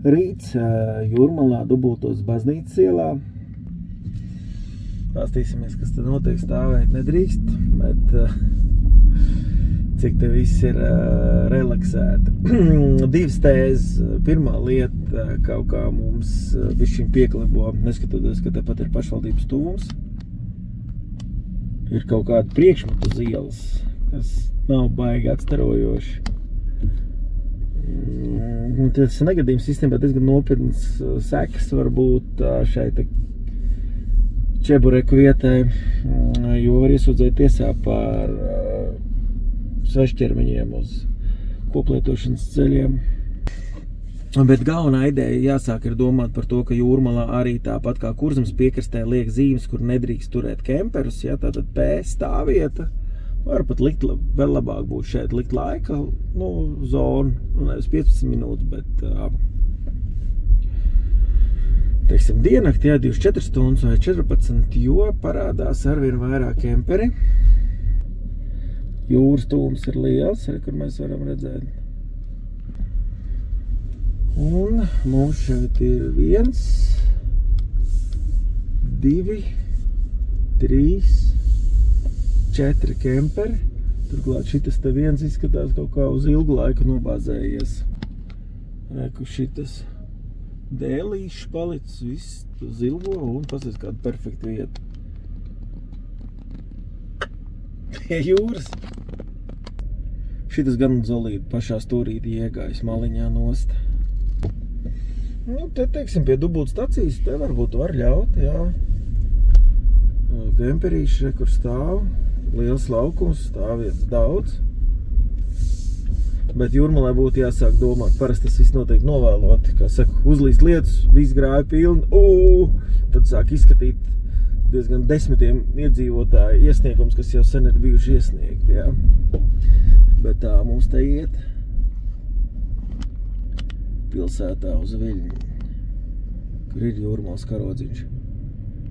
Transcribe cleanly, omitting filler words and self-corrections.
Rīts Jūrmalā Dubultos baznīcas ielā. Pastīsimies, kas te notiek, stāvēt nedrīkst, bet cik te viss ir relaksēti. Divas tēzes. Pirmā lieta kaut kā mums bišķiņ pieklibo, neskatoties, ka tepat ir pašvaldības tuvums. Ir kaut kāda priekšmetu uz ielas, kas nav baigi atstarojoši. Tas negadījums īstenībā diezgan nopietnas sekas var būt šai te Čebureku vietai, jo var iesūdzēt tiesā par svešķermeņiem uz koplietošanas ceļiem. Bet galvenā ideja jāsāk ir domāt par to, ka Jūrmalā arī tāpat kā Kurzemes piekrastē liek zīmes, kur nedrīkst turēt kemperus, ja, tātad P stāvvieta. Var pat likt, vēl labāk būtu šeit likt laika, zonu, nevis 15 minūtes, bet, teiksim, diennakti, 24 stundas vai 14, jo parādās arvien vairāk kemperi. Jūras tūms ir liels, arī, kur mēs varam redzēt. Un mums šeit ir 1, 2, 3, 4 kemperi. Turklāt šitas te viens izskatās kaut kā uz ilgu laiku nobāzējies. Reku šitas dēlīšs palicis, viss zilvo un pasies kāda perfekta vieta. Pie jūras. Šitas gan zolīti pašā stūrīti iegājis maliņā nost. Te, teiksim, pie Dubultu stacijas te varbūt var ļaut, jā. Kemperīši, kur stāv. Liels laukums, stāvvietas daudz. Bet Jūrmalai būtu jāsāk domāt, parasti tas viss notiek novēloti, kā saka, uzlīst lietus, viss grāja pilni, tad sāk izskatīt diezgan desmitiem iedzīvotāju iesniegums, kas jau sen ir bijuši iesniegti, jā. Bet tā mums te iet pilsētā uz Viļņu, kur ir Jūrmalas karodziņš.